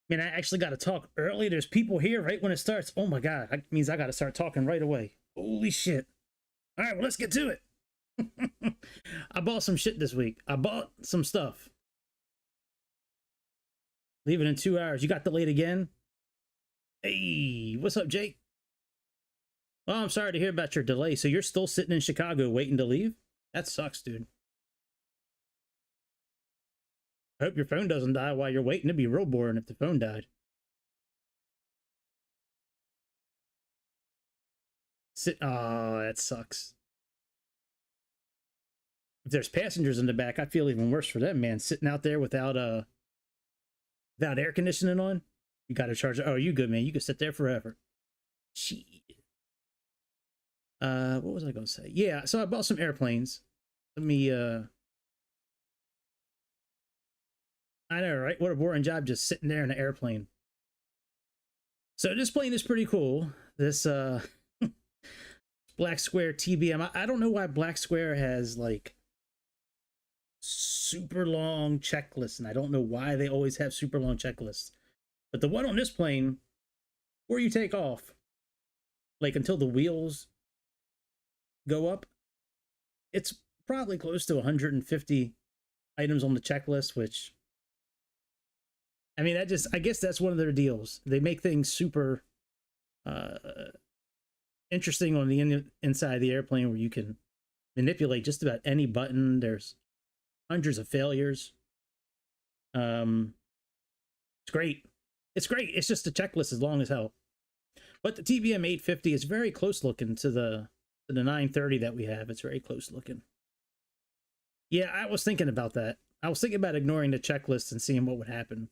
Man, I actually got to talk early. There's people here right when it starts. Oh my God. That means I got to start talking right away. Holy shit. All right, well, let's get to it. I bought some shit this week. I bought some stuff. Leave it in 2 hours. You got delayed again? Hey, what's up, Jake? Well, I'm sorry to hear about your delay. So you're still sitting in Chicago waiting to leave? That sucks, dude. I hope your phone doesn't die while you're waiting. It'd be real boring if the phone died. Oh, that sucks. If there's passengers in the back, I feel even worse for them, man. Sitting out there without air conditioning on. You got to charge it. Oh, you good, man. You can sit there forever. Shit. What was I going to say? Yeah, so I bought some airplanes. Let me, I know, right? What a boring job just sitting there in an airplane. So this plane is pretty cool. This, Black Square TBM. I don't know why Black Square has, like, super long checklists, and I don't know why they always have super long checklists. But the one on this plane, where you take off, like until the wheels go up, it's probably close to 150 items on the checklist, which, I mean, I guess that's one of their deals. They make things super interesting on the inside of the airplane, where you can manipulate just about any button. There's hundreds of failures. It's great. It's great. It's just a checklist as long as hell. But the TBM 850 is very close looking to the 930 that we have. It's very close looking. Yeah, I was thinking about that. I was thinking about ignoring the checklist and seeing what would happen.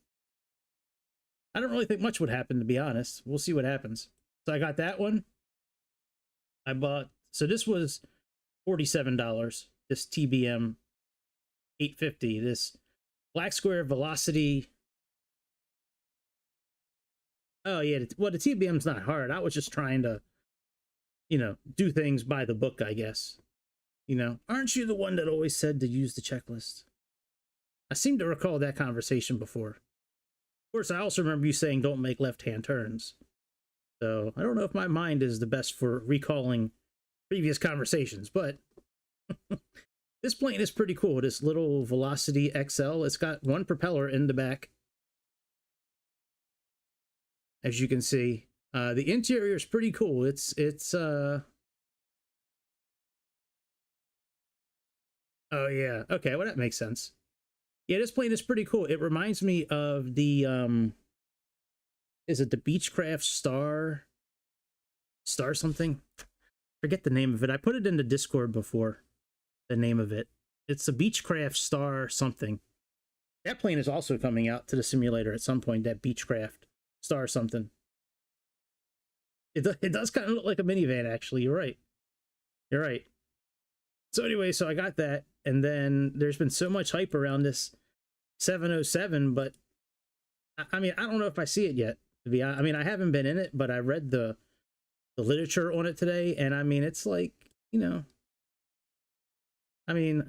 I don't really think much would happen, to be honest. We'll see what happens. So I got that one. I bought, so this was $47, this TBM 850, this Black Square Velocity. Oh yeah, well, the TBM's not hard. I was just trying to, you know, do things by the book, I guess. You know, aren't you the one that always said to use the checklist? I seem to recall that conversation before. Of course, I also remember you saying don't make left-hand turns. So I don't know if my mind is the best for recalling previous conversations, but this plane is pretty cool. This little Velocity XL. It's got one propeller in the back, as you can see. The interior is pretty cool. It's oh yeah, okay, well that makes sense. Yeah, this plane is pretty cool. It reminds me of the is it the Beechcraft Star something? Forget the name of it. I put it in the Discord before, the name of it. It's the Beechcraft Star something. That plane is also coming out to the simulator at some point, that Beechcraft Star something. It does kind of look like a minivan, actually. You're right. You're right. So anyway, so I got that, and then there's been so much hype around this 707, but I mean, I don't know if I see it yet. I mean, I haven't been in it, but I read the literature on it today, and I mean, it's like, you know, I mean,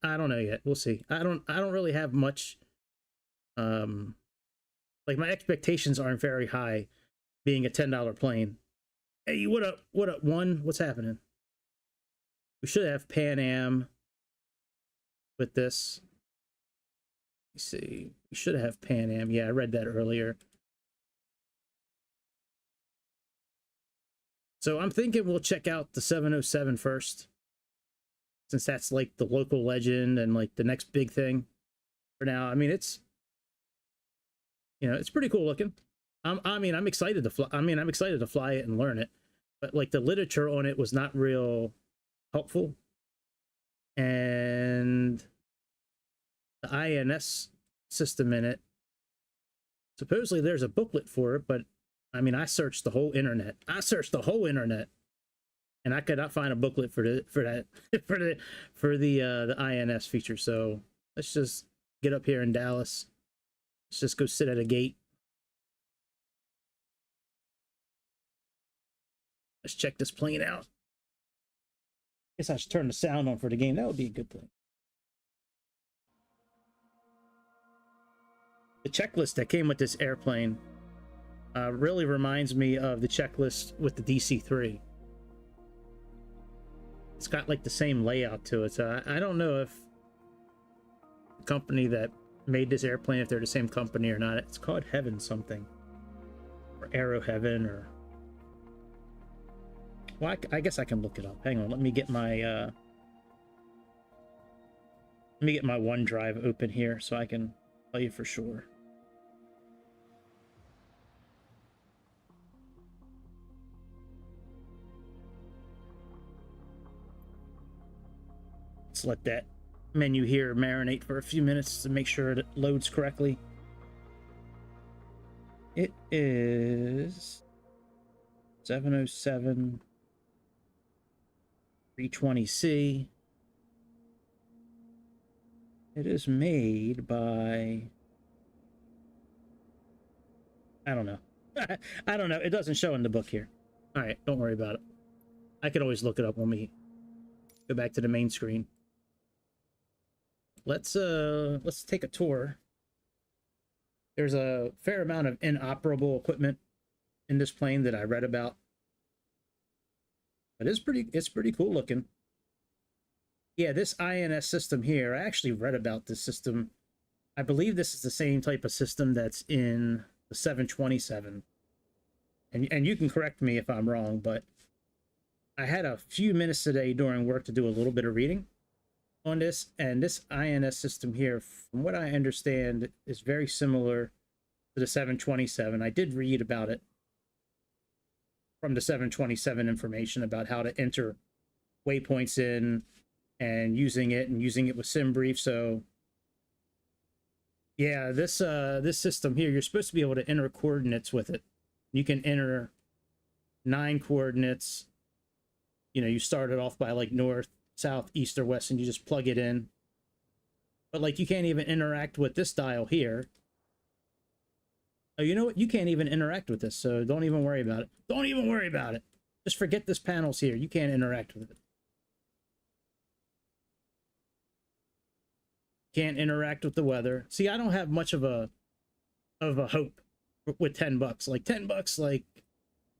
I don't know yet. We'll see. I don't really have much, like, my expectations aren't very high, being a $10 plane. Hey, what up? What up, one? What's happening? We should have Pan Am with this. Let's see. We should have Pan Am. Yeah, I read that earlier. So I'm thinking we'll check out the 707 first, since that's like the local legend and like the next big thing for now. I mean, it's, you know, it's pretty cool looking. I mean, I'm excited to fly. I mean, I'm excited to fly it and learn it, but like the literature on it was not real helpful. And the INS system in it, supposedly there's a booklet for it, but I mean, I searched the whole internet. And I could not find a booklet for the INS feature. So let's just get up here in Dallas. Let's just go sit at a gate. Let's check this plane out. Guess I should turn the sound on for the game. That would be a good thing. The checklist that came with this airplane really reminds me of the checklist with the DC-3. It's got like the same layout to it, so I don't know if the company that made this airplane, if they're the same company or not. It's called Heaven something, or Aero Heaven, or well, I guess I can look it up. Hang on, let me get my OneDrive open here so I can tell you for sure. Let's let that menu here marinate for a few minutes to make sure it loads correctly. It is 707 320C. It is made by, I don't know. I don't know. It doesn't show in the book here. All right, don't worry about it. I can always look it up when we go back to the main screen. Let's take a tour. There's a fair amount of inoperable equipment in this plane that I read about. But it's pretty cool looking. Yeah, this INS system here, I actually read about this system. I believe this is the same type of system that's in the 727. And you can correct me if I'm wrong, but I had a few minutes today during work to do a little bit of reading on this, and this INS system here, from what I understand, is very similar to the 727. I did read about it from the 727 information about how to enter waypoints in and using it with SimBrief. So yeah, this system here, you're supposed to be able to enter coordinates with it. You can enter 9 coordinates. You know, you start it off by like north, south, east, or west, and you just plug it in. But like, you can't even interact with this dial here. Oh, you know what? You can't even interact with this, so don't even worry about it. Don't even worry about it. Just forget this panel's here. You can't interact with it. Can't interact with the weather. See, I don't have much of a hope with $10. Like $10, like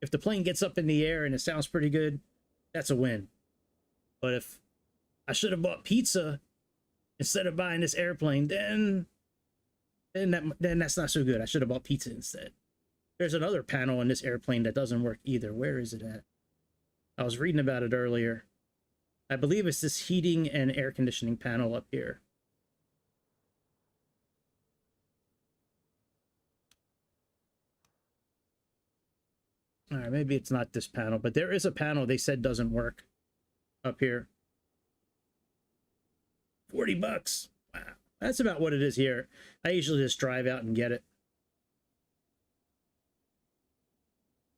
if the plane gets up in the air and it sounds pretty good, that's a win. But if I should have bought pizza instead of buying this airplane, then that's not so good. I should have bought pizza instead. There's another panel in this airplane that doesn't work either. Where is it at? I was reading about it earlier. I believe it's this heating and air conditioning panel up here. All right, maybe it's not this panel, but there is a panel they said doesn't work up here. $40. Wow, that's about what it is here. I usually just drive out and get it.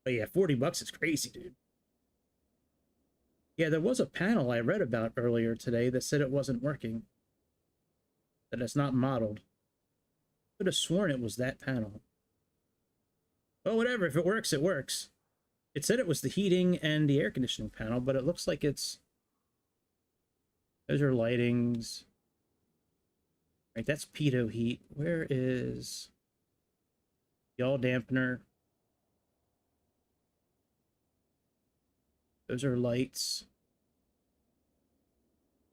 But yeah, $40 is crazy, dude. Yeah, there was a panel I read about earlier today that said it wasn't working, that it's not modeled. I could have sworn it was that panel. Well, whatever. If it works, it works. It said it was the heating and the air conditioning panel, but it looks like it's... Those are lightings. Right, that's pitot heat. Where is the yaw dampener? Those are lights.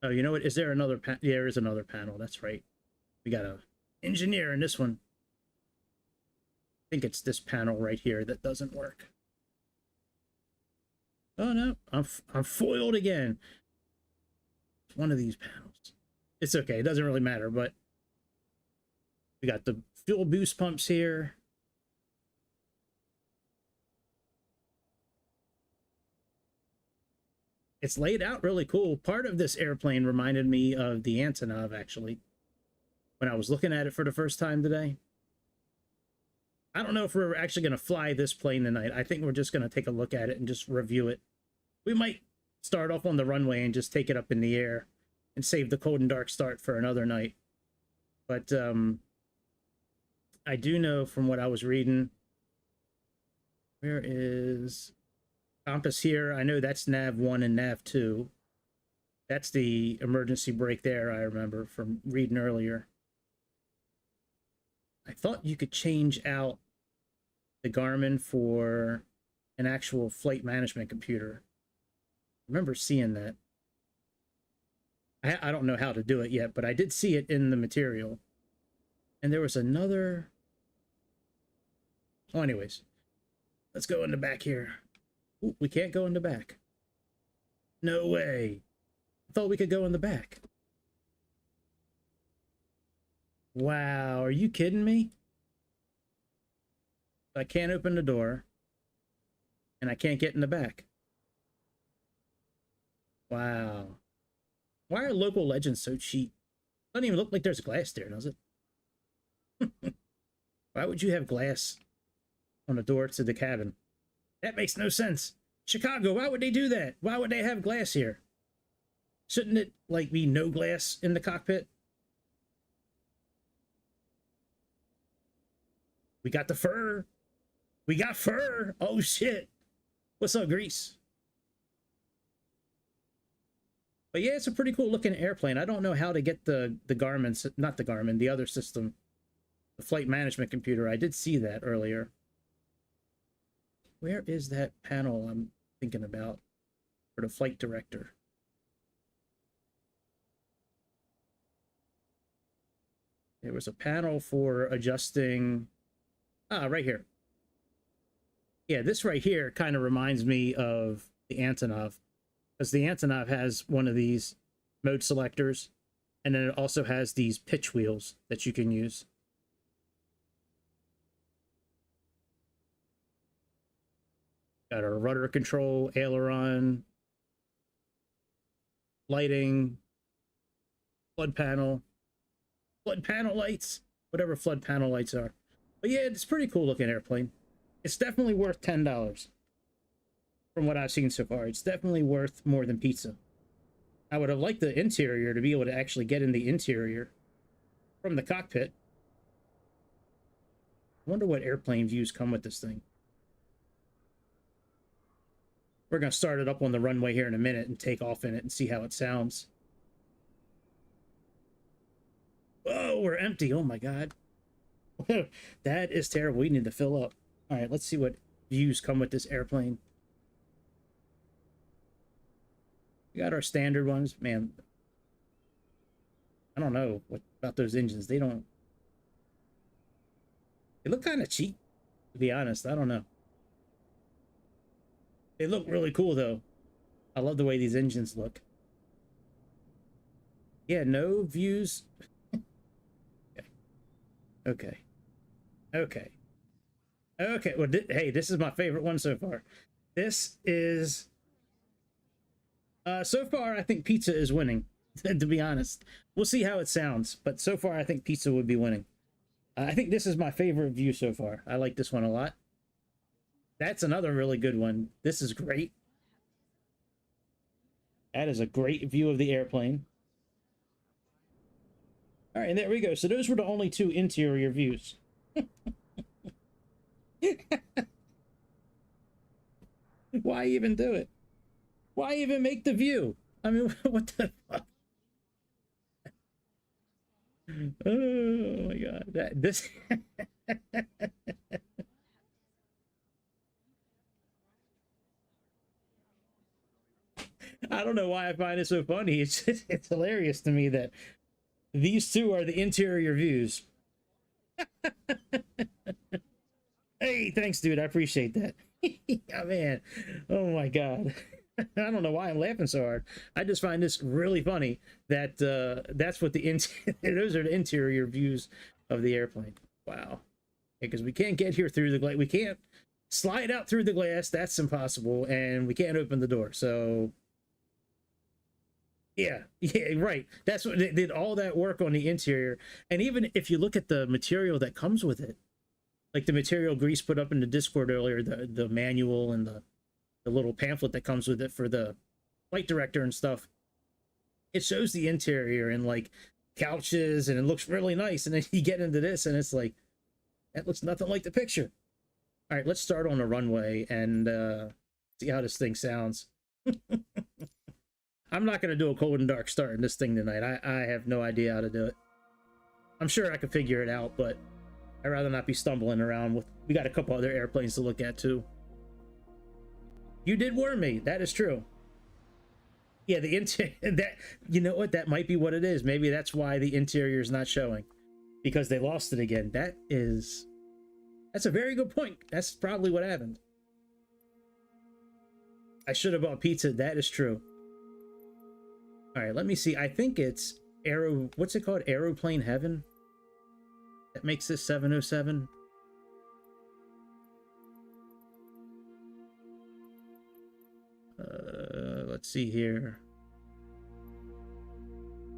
Oh, you know what? Is there another panel? Yeah, there is another panel. That's right. We got a engineer in this one. I think it's this panel right here that doesn't work. Oh no, I'm foiled again. It's one of these panels. It's okay. It doesn't really matter, but we got the fuel boost pumps here. It's laid out really cool. Part of this airplane reminded me of the Antonov, actually, when I was looking at it for the first time today. I don't know if we're actually going to fly this plane tonight. I think we're just going to take a look at it and just review it. We might start off on the runway and just take it up in the air and save the cold and dark start for another night. But I do know from what I was reading, where is compass here? I know that's nav 1 and nav 2. That's the emergency brake there, I remember from reading earlier. I thought you could change out the Garmin for an actual flight management computer. I remember seeing that. I don't know how to do it yet, but I did see it in the material. And there was another... Oh, anyways. Let's go in the back here. Ooh, we can't go in the back. No way. I thought we could go in the back. Wow, are you kidding me? I can't open the door. And I can't get in the back. Wow. Why are local legends so cheap? Doesn't even look like there's glass there, does it? Why would you have glass on the door to the cabin? That makes no sense. Chicago, why would they do that? Why would they have glass here? Shouldn't it, like, be no glass in the cockpit? We got the fur. We got fur. Oh, shit. What's up, Grease? But yeah, it's a pretty cool looking airplane. I don't know how to get the Garmin, not the Garmin, the other system, the flight management computer. I did see that earlier. Where is that panel I'm thinking about for the flight director? There was a panel for adjusting... Ah, right here. Yeah, this right here kind of reminds me of the Antonov, because the Antonov has one of these mode selectors, and then it also has these pitch wheels that you can use. Got our rudder control, aileron, lighting, flood panel lights, whatever flood panel lights are. But yeah, it's a pretty cool looking airplane. It's definitely worth $10 from what I've seen so far. It's definitely worth more than pizza. I would have liked the interior to be able to actually get in the interior from the cockpit. I wonder what airplane views come with this thing. We're going to start it up on the runway here in a minute and take off in it and see how it sounds. Oh, we're empty. Oh my God. That is terrible. We need to fill up. All right, let's see what views come with this airplane. We got our standard ones. Man, I don't know what about those engines. They look kind of cheap, to be honest. I don't know. They look really cool, though. I love the way these engines look. Yeah, no views. Okay. Okay. Okay. Well, hey, this is my favorite one so far. This is... so far, I think pizza is winning, to be honest. We'll see how it sounds, but so far, I think pizza would be winning. I think this is my favorite view so far. I like this one a lot. That's another really good one. This is great. That is a great view of the airplane. All right, and there we go. So those were the only two interior views. Why even do it? Why even make the view? I mean, what the fuck? Oh my God. This... I don't know why I find it so funny. It's hilarious to me that these two are the interior views. Hey, thanks, dude. I appreciate that. Oh, man. Oh, my God. I don't know why I'm laughing so hard. I just find this really funny that that's what the those are the interior views of the airplane. Wow. Because we can't get here through the glass. We can't slide out through the glass. That's impossible. And we can't open the door. So... Yeah, right. That's what they did, all that work on the interior. And even if you look at the material that comes with it, like the material Grease put up in the Discord earlier, the manual and the little pamphlet that comes with it for the flight director and stuff, it shows the interior and like couches, and it looks really nice. And then you get into this and it's like, that looks nothing like the picture. All right, let's start on the runway and see how this thing sounds. I'm not going to do a cold and dark start in this thing tonight. I have no idea how to do it. I'm sure I could figure it out, but I'd rather not be stumbling around with. We got a couple other airplanes to look at too. You did warn me. That is true. Yeah, the interior. That, you know what? That might be what it is. Maybe that's why the interior is not showing, because they lost it again. That's a very good point. That's probably what happened. I should have bought pizza. That is true. All right, let me see. I think it's what's it called? Aeroplane Heaven. That makes this 707. Let's see here.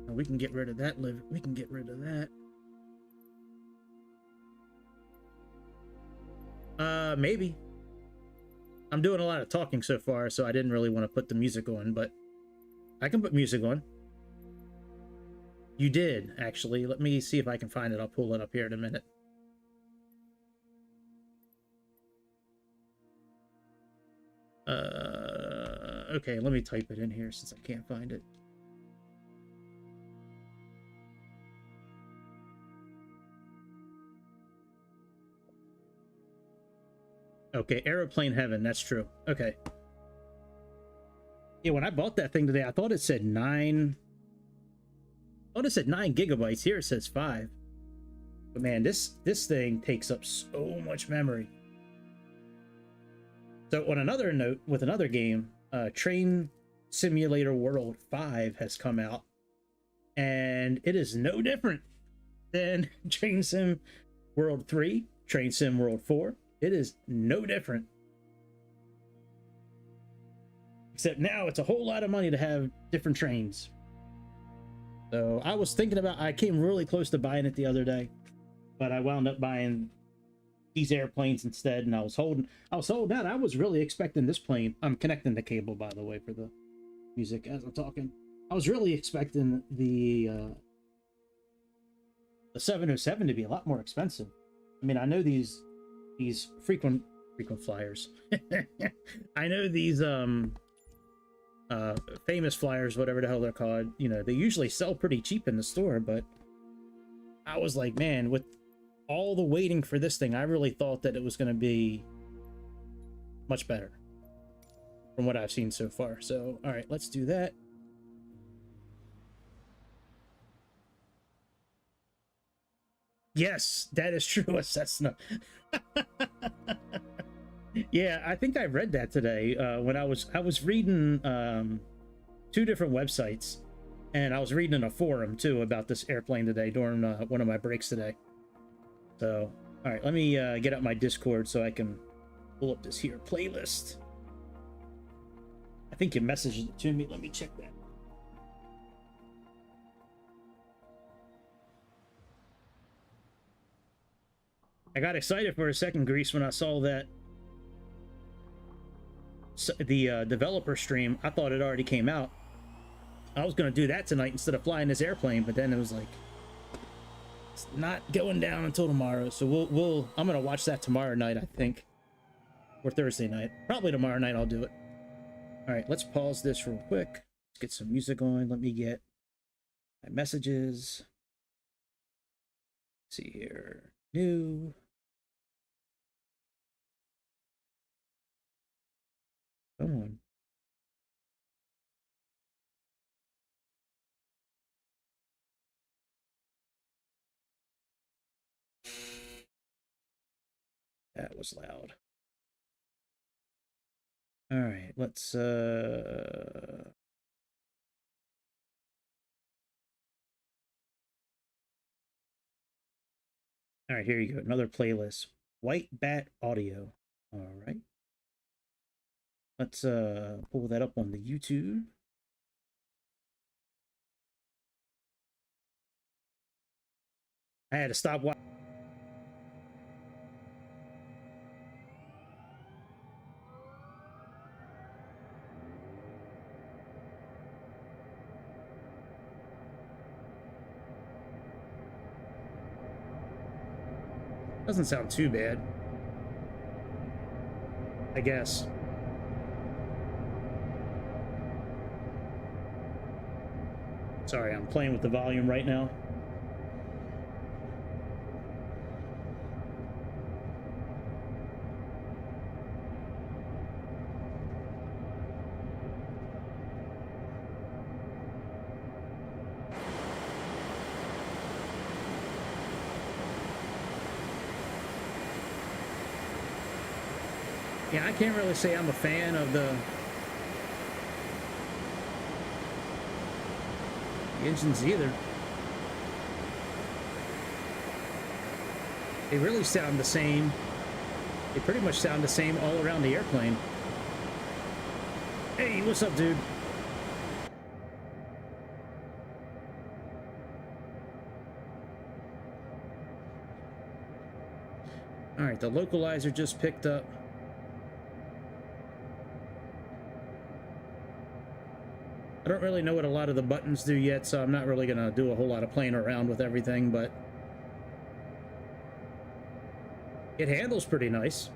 We can get rid of that. We can get rid of that. Maybe. I'm doing a lot of talking so far, so I didn't really want to put the music on, but I can put music on. You did, actually. Let me see if I can find it. I'll pull it up here in a minute. Okay, let me type it in here since I can't find it. Okay, Aeroplane Heaven, that's true. Okay. Yeah, when I bought that thing today, I thought it said 9. I thought it said 9 gigabytes. Here it says 5. But man, this thing takes up so much memory. So on another note, with another game, Train Simulator World 5 has come out, and it is no different than Train Sim World 3, Train Sim World 4. It is no different. Except now it's a whole lot of money to have different trains. So I was thinking about, I came really close to buying it the other day, but I wound up buying these airplanes instead, and I was holding out. I was really expecting this plane. I'm connecting the cable, by the way, for the music as I'm talking. I was really expecting the 707 to be a lot more expensive. I mean, I know these frequent flyers. I know these famous flyers, whatever the hell they're called. You know, they usually sell pretty cheap in the store, but I was like, man, with all the waiting for this thing, I really thought that it was going to be much better from what I've seen so far. So, all right, let's do that. Yes, that is true. Cessna. Yeah, I think I read that today when I was reading 2 different websites, and I was reading in a forum too about this airplane today during one of my breaks today. So, all right, let me get up my Discord so I can pull up this here playlist. I think you messaged it to me. Let me check that. I got excited for a second, Grease, when I saw that the developer stream. I thought it already came out. I was going to do that tonight instead of flying this airplane, but then it was like, it's not going down until tomorrow. So I'm going to watch that tomorrow night, I think. Or Thursday night. Probably tomorrow night I'll do it. All right, let's pause this real quick. Let's get some music on. Let me get my messages. Let's see here. New. Come on. That was loud. All right, let's all right, here you go. Another playlist. White Bat Audio. All right. Let's pull that up on the YouTube. I had to stop watching. Doesn't sound too bad, I guess. Sorry, I'm playing with the volume right now. Yeah, I can't really say I'm a fan of the engines either. They really sound the same. They pretty much sound the same all around the airplane. Hey, what's up, dude? All right, the localizer just picked up. I don't really know what a lot of the buttons do yet, so I'm not really going to do a whole lot of playing around with everything, but it handles pretty nice.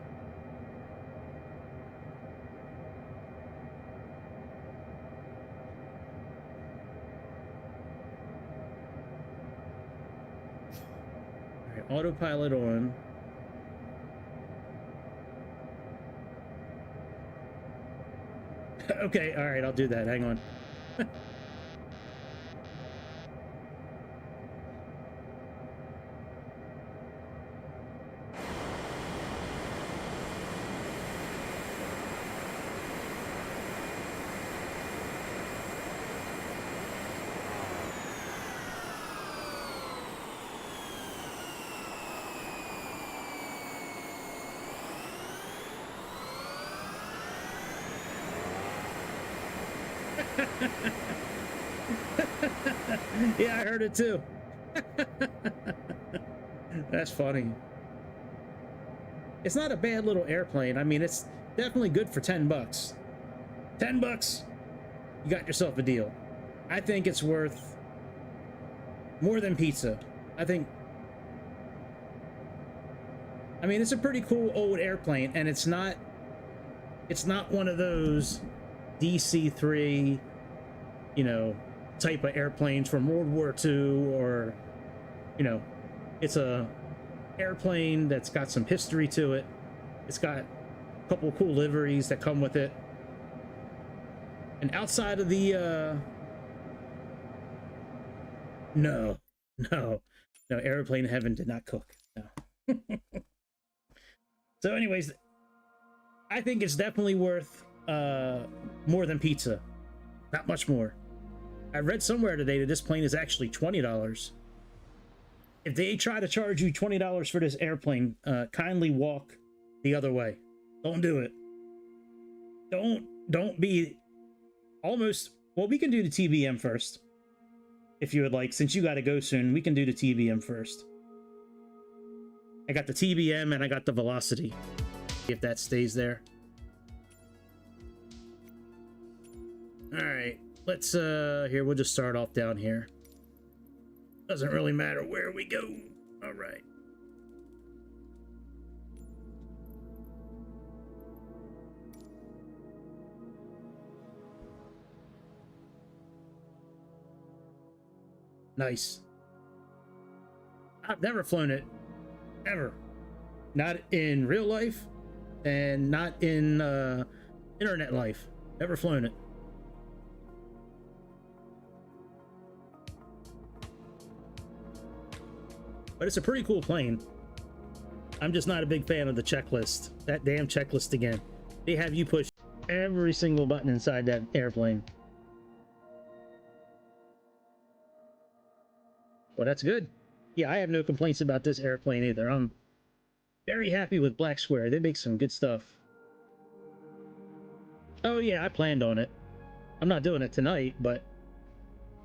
All right, autopilot on. Okay, all right, I'll do that. Hang on. Yeah, I heard it too. That's funny. It's not a bad little airplane. I mean, it's definitely good for 10 bucks. 10 bucks, you got yourself a deal. I think it's worth more than pizza. I mean, it's a pretty cool old airplane, and it's not one of those DC-3, you know, type of airplanes from World War II, or, you know, it's a airplane that's got some history to it. It's got a couple cool liveries that come with it. And outside of the no, airplane heaven did not cook. No. So anyways, I think it's definitely worth more than pizza. Not much more. I read somewhere today that this plane is actually $20. If they try to charge you $20 for this airplane, kindly walk the other way. Don't do it. Don't be almost... Well, we can do the TBM first. If you would like. Since you got to go soon, we can do the TBM first. I got the TBM and I got the Velocity. If that stays there. Alright. Let's, here, we'll just start off down here. Doesn't really matter where we go. Alright. Nice. I've never flown it. Ever. Not in real life, and not in internet life. Never flown it. But it's a pretty cool plane. I'm just not a big fan of the checklist. That damn checklist again. They have you push every single button inside that airplane. Well, that's good. Yeah, I have no complaints about this airplane either. I'm very happy with Black Square. They make some good stuff. Oh yeah, I planned on it. I'm not doing it tonight, but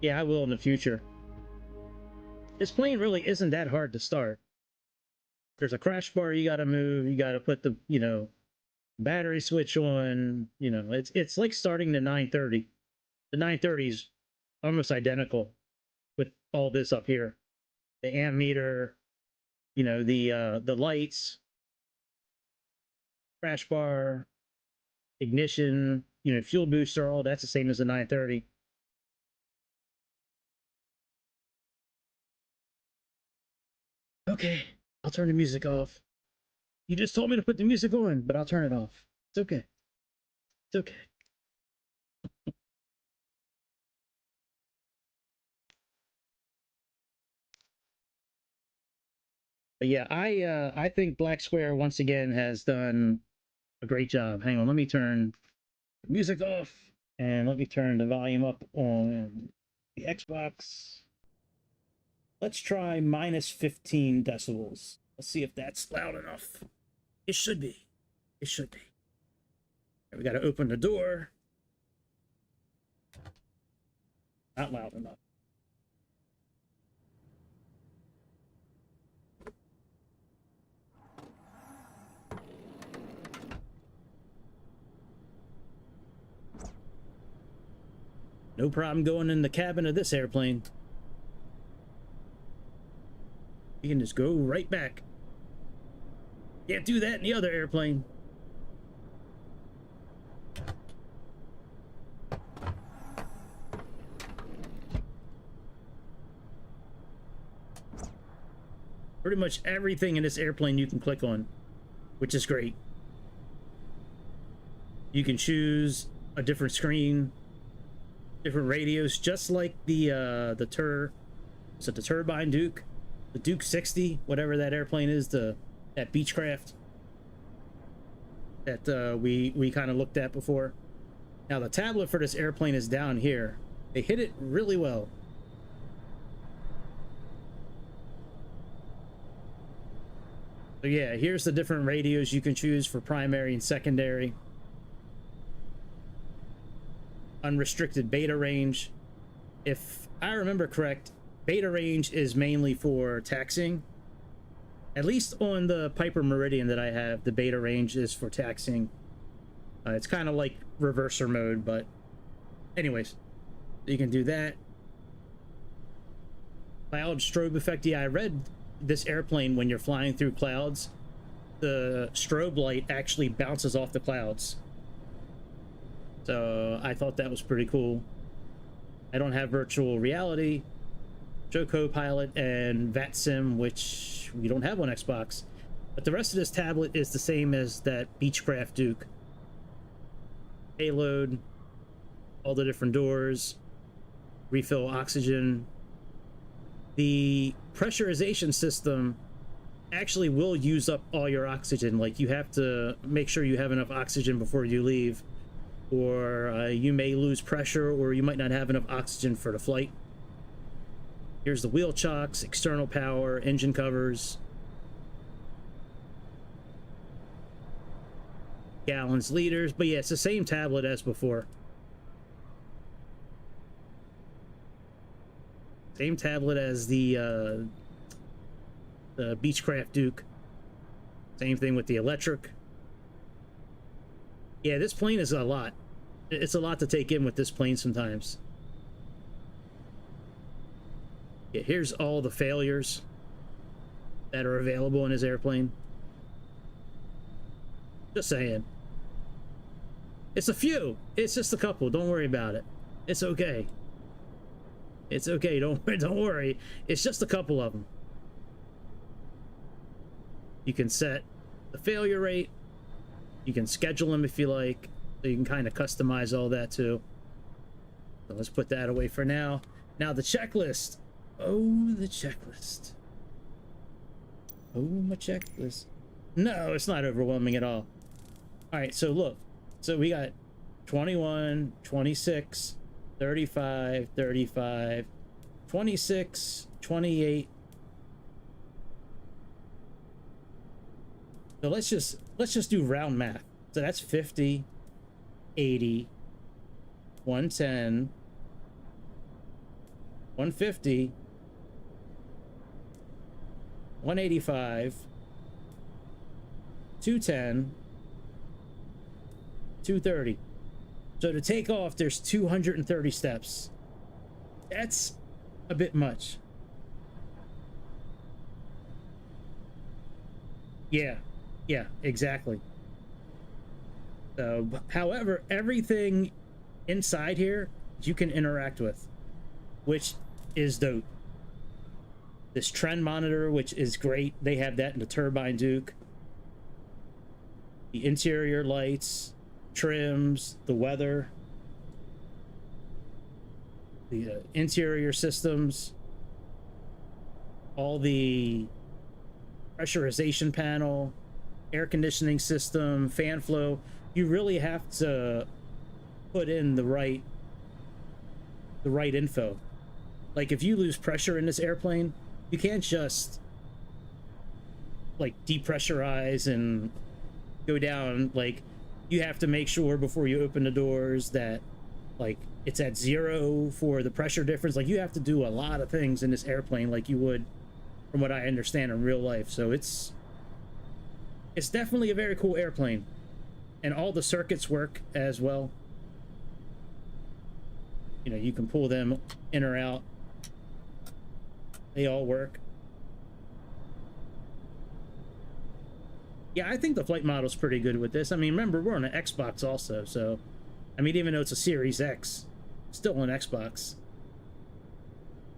yeah, I will in the future. This plane really isn't that hard to start. There's a crash bar you gotta move, you gotta put the, you know, battery switch on, you know, it's like starting the 930. The 930 is almost identical with all this up here. The amp meter, you know, the lights, crash bar, ignition, you know, fuel booster, all that's the same as the 930. Okay, I'll turn the music off. You just told me to put the music on, but I'll turn it off. It's okay. It's okay. But yeah, I think Black Square once again has done a great job. Hang on, let me turn the music off and let me turn the volume up on the Xbox. Let's try minus 15 decibels. Let's see if that's loud enough. It should be. It should be. We got to open the door. Not loud enough. No problem going in the cabin of this airplane. You can just go right back. Can't do that in the other airplane. Pretty much everything in this airplane you can click on, which is great. You can choose a different screen, different radios, just like the Turbine Duke, the Duke 60, whatever that airplane is, that Beechcraft that we kind of looked at before. Now the tablet for this airplane is down here. They hit it really well. So yeah, here's the different radios you can choose for primary and secondary. Unrestricted beta range. If I remember correct, beta range is mainly for taxiing. At least on the Piper Meridian that I have, the beta range is for taxiing. It's kind of like reverser mode, but anyways, you can do that. Cloud strobe effect. Yeah, I read this airplane, when you're flying through clouds, the strobe light actually bounces off the clouds. So I thought that was pretty cool. I don't have virtual reality, Joe Copilot, and VATSIM, which we don't have on Xbox. But the rest of this tablet is the same as that Beechcraft Duke. Payload, all the different doors, refill oxygen. The pressurization system actually will use up all your oxygen. Like, you have to make sure you have enough oxygen before you leave, or you may lose pressure, or you might not have enough oxygen for the flight. Here's the wheel chocks, external power, engine covers, gallons, liters. But yeah, it's the same tablet as before. Same tablet as the Beechcraft Duke. Same thing with the electric. Yeah, this plane is a lot. It's a lot to take in with this plane sometimes. Yeah, here's all the failures that are available in this airplane. Just saying. It's a few. It's just a couple. Don't worry about it. It's okay. It's okay. Don't worry. It's just a couple of them. You can set the failure rate. You can schedule them if you like. So you can kind of customize all that too. So let's put that away for now. Now the checklist. Oh, the checklist. Oh, my checklist. No, it's not overwhelming at all. All right, so look. So we got 21, 26, 35, 35, 26, 28. So let's just do round math. So that's 50, 80, 110, 150, 185, 210, 230. So to take off, there's 230 steps. That's a bit much. Yeah, exactly. So, however, everything inside here you can interact with, which is dope. This trend monitor, which is great. They have that in the Turbine Duke. The interior lights, trims, the weather, the interior systems, all the pressurization panel, air conditioning system, fan flow. You really have to put in the right info. Like if you lose pressure in this airplane, you can't just like depressurize and go down. Like you have to make sure before you open the doors that like it's at 0 for the pressure difference. Like you have to do a lot of things in this airplane like you would, from what I understand, in real life. So it's definitely a very cool airplane, and all the circuits work as well. You know, you can pull them in or out. They all work. Yeah, I think the flight model's pretty good with this. I mean, remember, we're on an Xbox also, so I mean, even though it's a Series X, still an Xbox.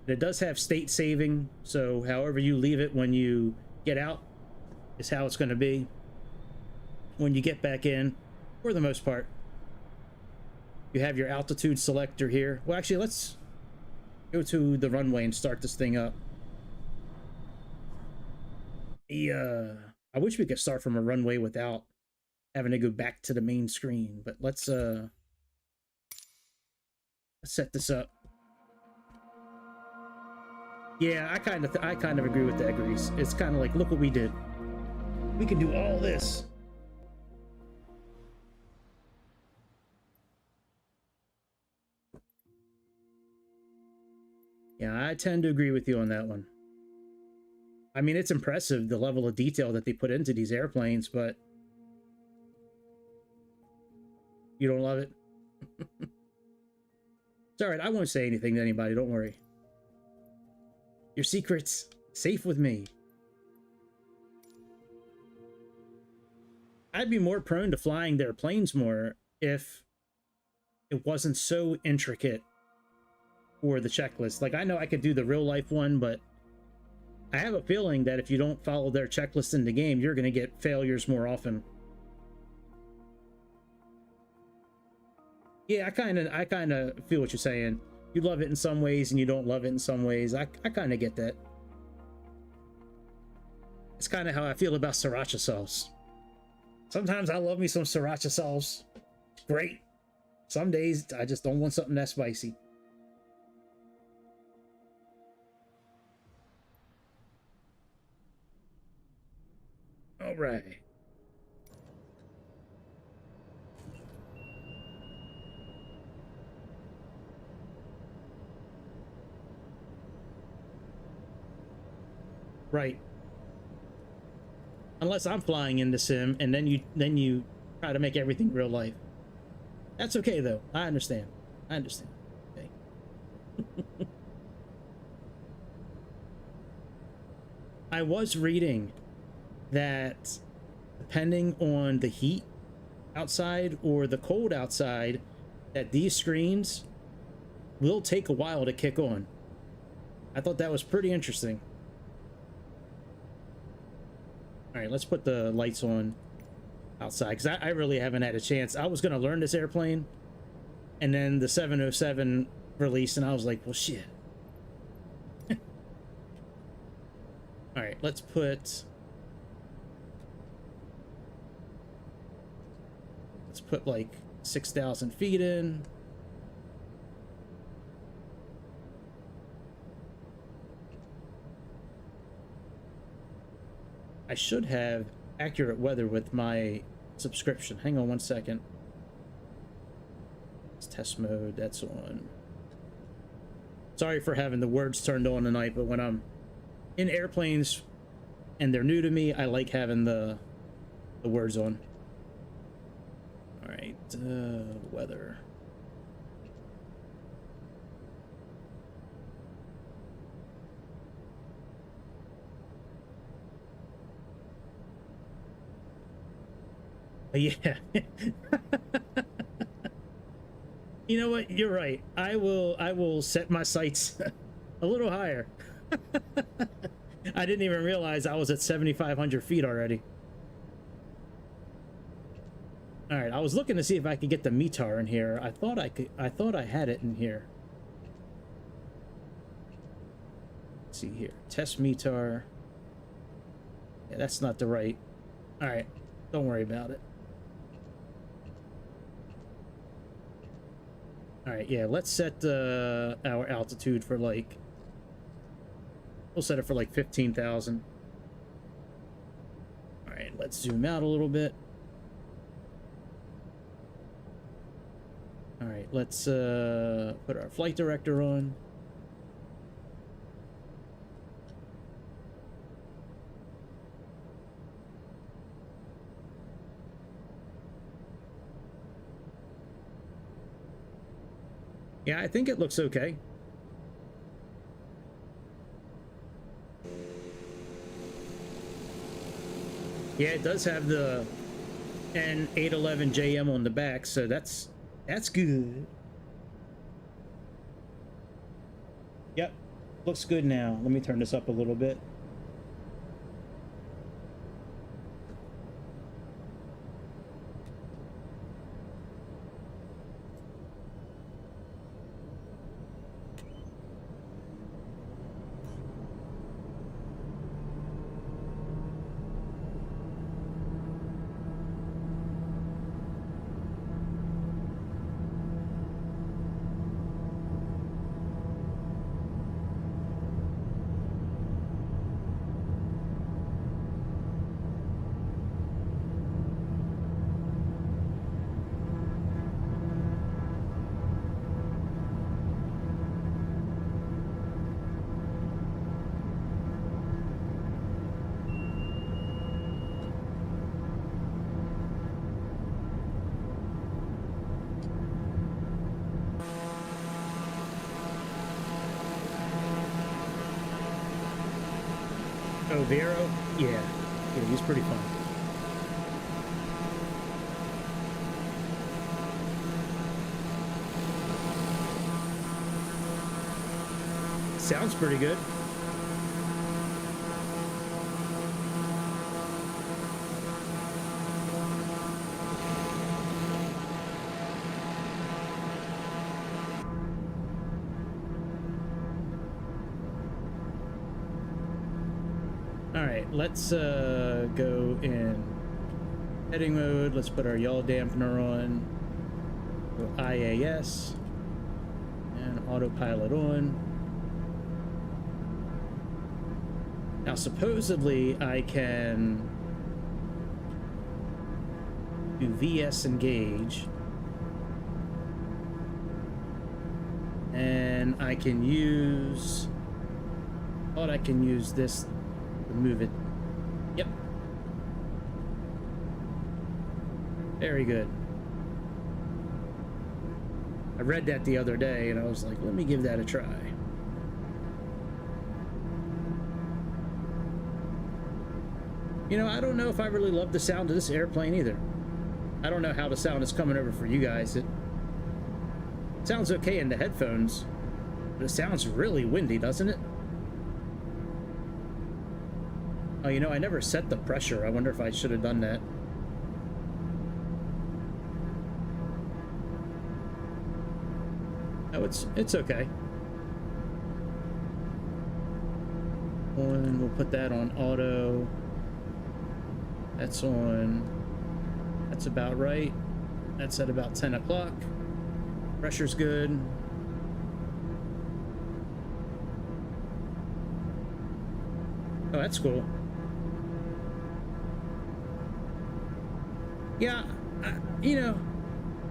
It does have state saving, so however you leave it when you get out is how it's going to be when you get back in, for the most part. You have your altitude selector here. Well, actually, let's go to the runway and start this thing up. I wish we could start from a runway without having to go back to the main screen, but let's set this up. Yeah, I kind of agree with that, Grease. It's kind of like, look what we did. We can do all this. Yeah, I tend to agree with you on that one. I mean, it's impressive, the level of detail that they put into these airplanes, but you don't love it? It's all right. I won't say anything to anybody. Don't worry. Your secret's safe with me. I'd be more prone to flying their planes more if it wasn't so intricate for the checklist. Like, I know I could do the real life one, but I have a feeling that if you don't follow their checklist in the game, you're going to get failures more often. Yeah, I kind of feel what you're saying. You love it in some ways and you don't love it in some ways. I kind of get that. It's kind of how I feel about sriracha sauce. Sometimes I love me some sriracha sauce. Great. Some days I just don't want something that spicy. All right. Right. Unless I'm flying in the sim and then you try to make everything real life. That's okay though. I understand. I understand. Okay. I was reading that depending on the heat outside or the cold outside, that these screens will take a while to kick on. I thought that was pretty interesting. All right, let's put the lights on outside, because I really haven't had a chance. I was going to learn this airplane, and then the 707 released, and I was like, well, shit. All right, let's put like 6,000 feet in. I should have accurate weather with my subscription. Hang on one second. It's test mode. That's on. Sorry for having the words turned on tonight, but when I'm in airplanes and they're new to me, I like having the words on. All right, weather. Yeah. You know what? You're right. I will set my sights a little higher. I didn't even realize I was at 7,500 feet already. All right, I was looking to see if I could get the METAR in here. I thought I had it in here. Let's see here. Test METAR. Yeah, that's not the right. All right. Don't worry about it. All right, yeah, let's set our altitude for like, we'll set it for like 15,000. All right, let's zoom out a little bit. All right, let's put our flight director on. Yeah, I think it looks okay. Yeah, it does have the N811JM on the back, so that's good. Yep, looks good now. Let me turn this up a little bit. Oh, Vero? Yeah. Yeah, he's pretty fun. Sounds pretty good. Alright, let's go in heading mode. Let's put our yaw dampener on. Go IAS. And autopilot on. Now, supposedly, I can do VS engage. And I can use... thought I can use this to move it. Yep. Very good. I read that the other day, and I was like, let me give that a try. You know, I don't know if I really love the sound of this airplane either. I don't know how the sound is coming over for you guys. It sounds okay in the headphones, but it sounds really windy, doesn't it? Oh, you know, I never set the pressure. I wonder if I should have done that. Oh, it's okay. And we'll put that on auto. That's on. That's about right. That's at about 10 o'clock. Pressure's good. Oh, that's cool. Yeah, you know,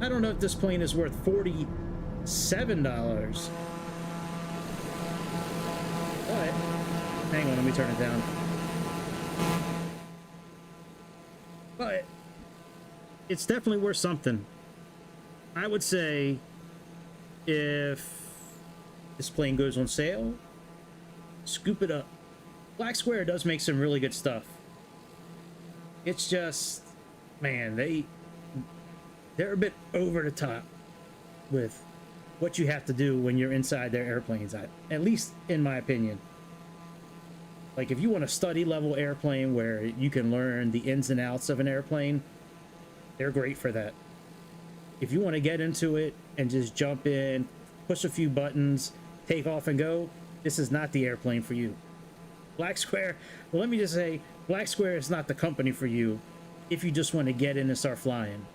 I don't know if this plane is worth $47. But, hang on, let me turn it down. But, it's definitely worth something. I would say, if this plane goes on sale, scoop it up. Black Square does make some really good stuff. It's just, man, they're a bit over the top with what you have to do when you're inside their airplanes, at least in my opinion. Like, if you want a study level airplane where you can learn the ins and outs of an airplane, they're great for that. If you want to get into it and just jump in, push a few buttons, take off and go, this is not the airplane for you. Black Square, well, let me just say, Black Square is not the company for you. if you just want to get in and start flying.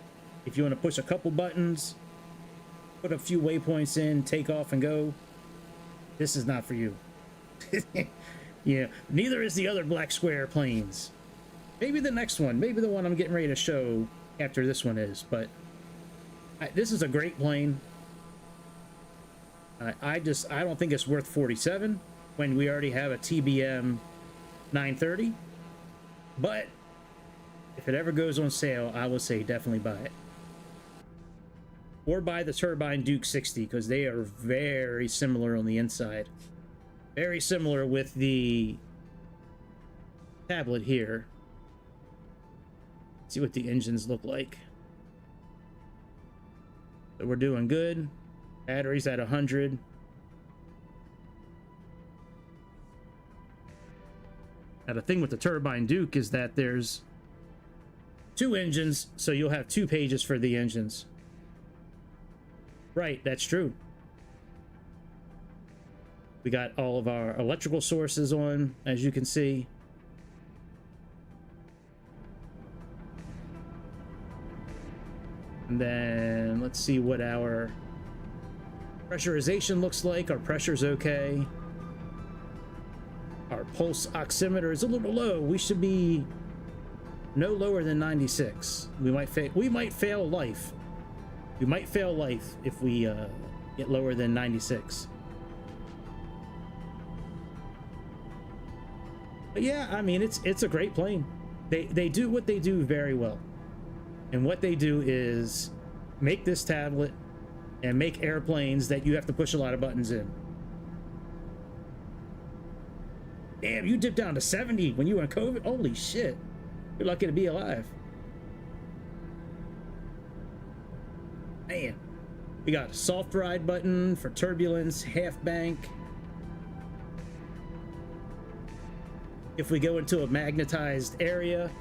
If you want to push a couple buttons, put a few waypoints in, take off and go, this is not for you. Yeah, neither is the other black square planes. Maybe the next one, maybe the one I'm getting ready to show after this one is, but this is a great plane. I don't think it's worth 47 when we already have a TBM 930, but if it ever goes on sale, I will say definitely buy it. Or buy the Turbine Duke 60, because they are very similar on the inside. Very similar with the tablet here. Let's see what the engines look like. So we're doing good. Battery's at 100. Now the thing with the Turbine Duke is that there's 2 engines, so you'll have 2 pages for the engines. Right, that's true. We got all of our electrical sources on, as you can see. And then let's see what our pressurization looks like. Our pressure's okay. Our pulse oximeter is a little low. We should be no lower than 96. We might fail life. We might fail life if we get lower than 96. But yeah, I mean, it's a great plane. They do what they do very well. And what they do is make this tablet and make airplanes that you have to push a lot of buttons in. Damn, you dipped down to 70 when you were in COVID? Holy shit. You're lucky to be alive. Man. We got a soft ride button for turbulence, half bank. If we go into a magnetized area,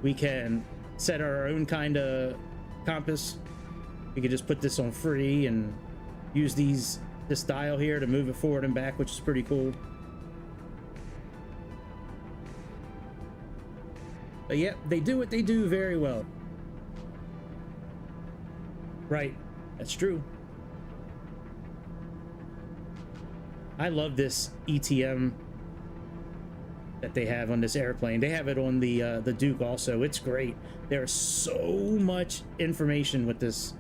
we can set our own kind of compass. We can just put this on free and use this dial here to move it forward and back, which is pretty cool. But yeah, they do what they do very well. Right, that's true. I love this ETM that they have on this airplane. They have it on the Duke also. It's great. There's so much information with this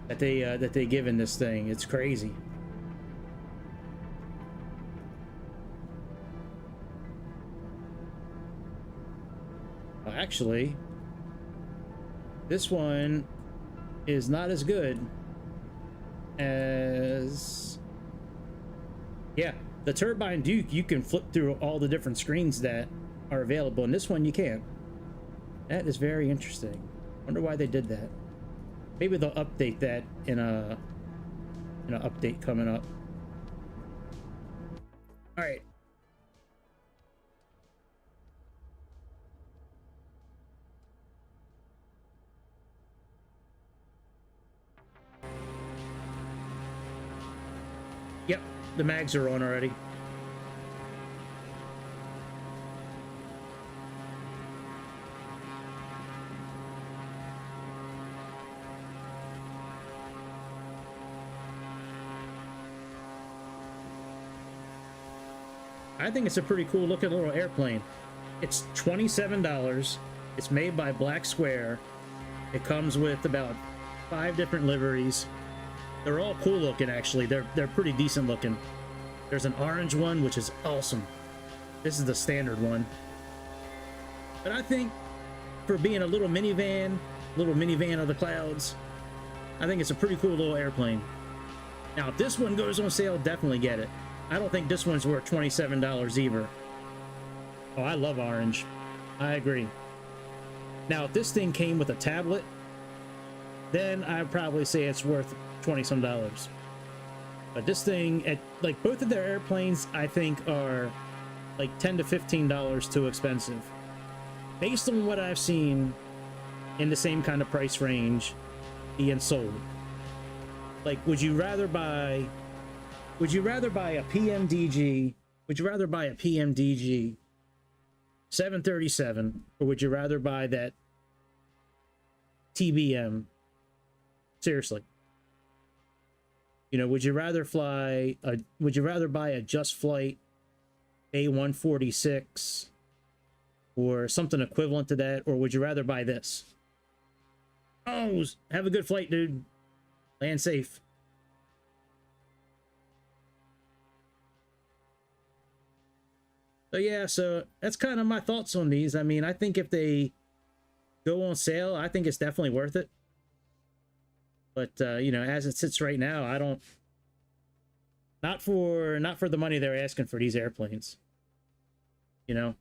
that they give in this thing. It's crazy. Actually, this one is not as good as, yeah, the Turbine Duke. You can flip through all the different screens that are available, and this one you can't. That is very interesting. Wonder why they did that. Maybe they'll update that in a update coming up. All right. Yep, the mags are on already. I think it's a pretty cool looking little airplane. It's $27. It's made by Black Square. It comes with about 5 different liveries. They're all cool looking, actually. They're pretty decent looking. There's an orange one, which is awesome. This is the standard one. But I think for being a little minivan of the clouds, I think it's a pretty cool little airplane. Now, if this one goes on sale, definitely get it. I don't think this one's worth $27 either. Oh, I love orange. I agree. Now, if this thing came with a tablet, then I'd probably say it's worth $20-some. But this thing, like both of their airplanes, I think are like $10 to $15 too expensive. Based on what I've seen in the same kind of price range being sold. Like, would you rather buy a PMDG? Would you rather buy a PMDG 737, or would you rather buy that TBM? Seriously. You know, would you rather would you rather buy a Just Flight A146 or something equivalent to that, or would you rather buy this? Oh, have a good flight, dude. Land safe. So yeah, so that's kind of my thoughts on these. I mean, I think if they go on sale, I think it's definitely worth it. But you know, as it sits right now, I don't, not for the money they're asking for these airplanes. You know,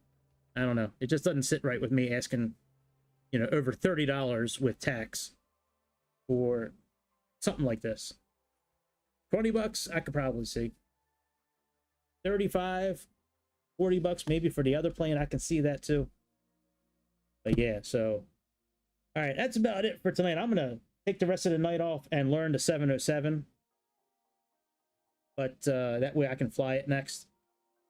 I don't know. It just doesn't sit right with me asking, you know, over $30 with tax for something like this. 20 bucks, I could probably see. 35, 40 bucks maybe for the other plane, I can see that too. But yeah, so all right, that's about it for tonight. I'm gonna take the rest of the night off and learn the 707, but that way I can fly it next.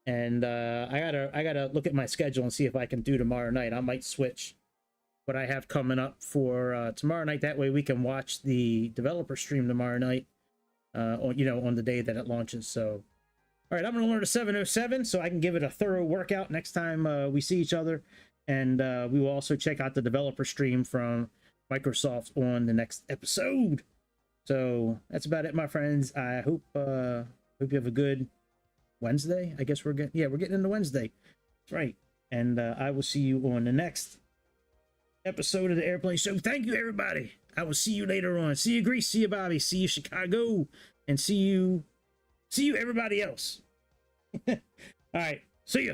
And I gotta look at my schedule and see if I can do tomorrow night. I might switch what I have coming up for tomorrow night. That way we can watch the developer stream tomorrow night, on, you know, on the day that it launches. So all right, I'm going to learn a 707 so I can give it a thorough workout next time we see each other. And we will also check out the developer stream from Microsoft on the next episode. So that's about it, my friends. I hope you have a good Wednesday. I guess we're getting into Wednesday. That's right. And I will see you on the next episode of the Airplane Show. Thank you, everybody. I will see you later on. See you, Greece. See you, Bobby. See you, Chicago. And see you everybody else. All right, see ya.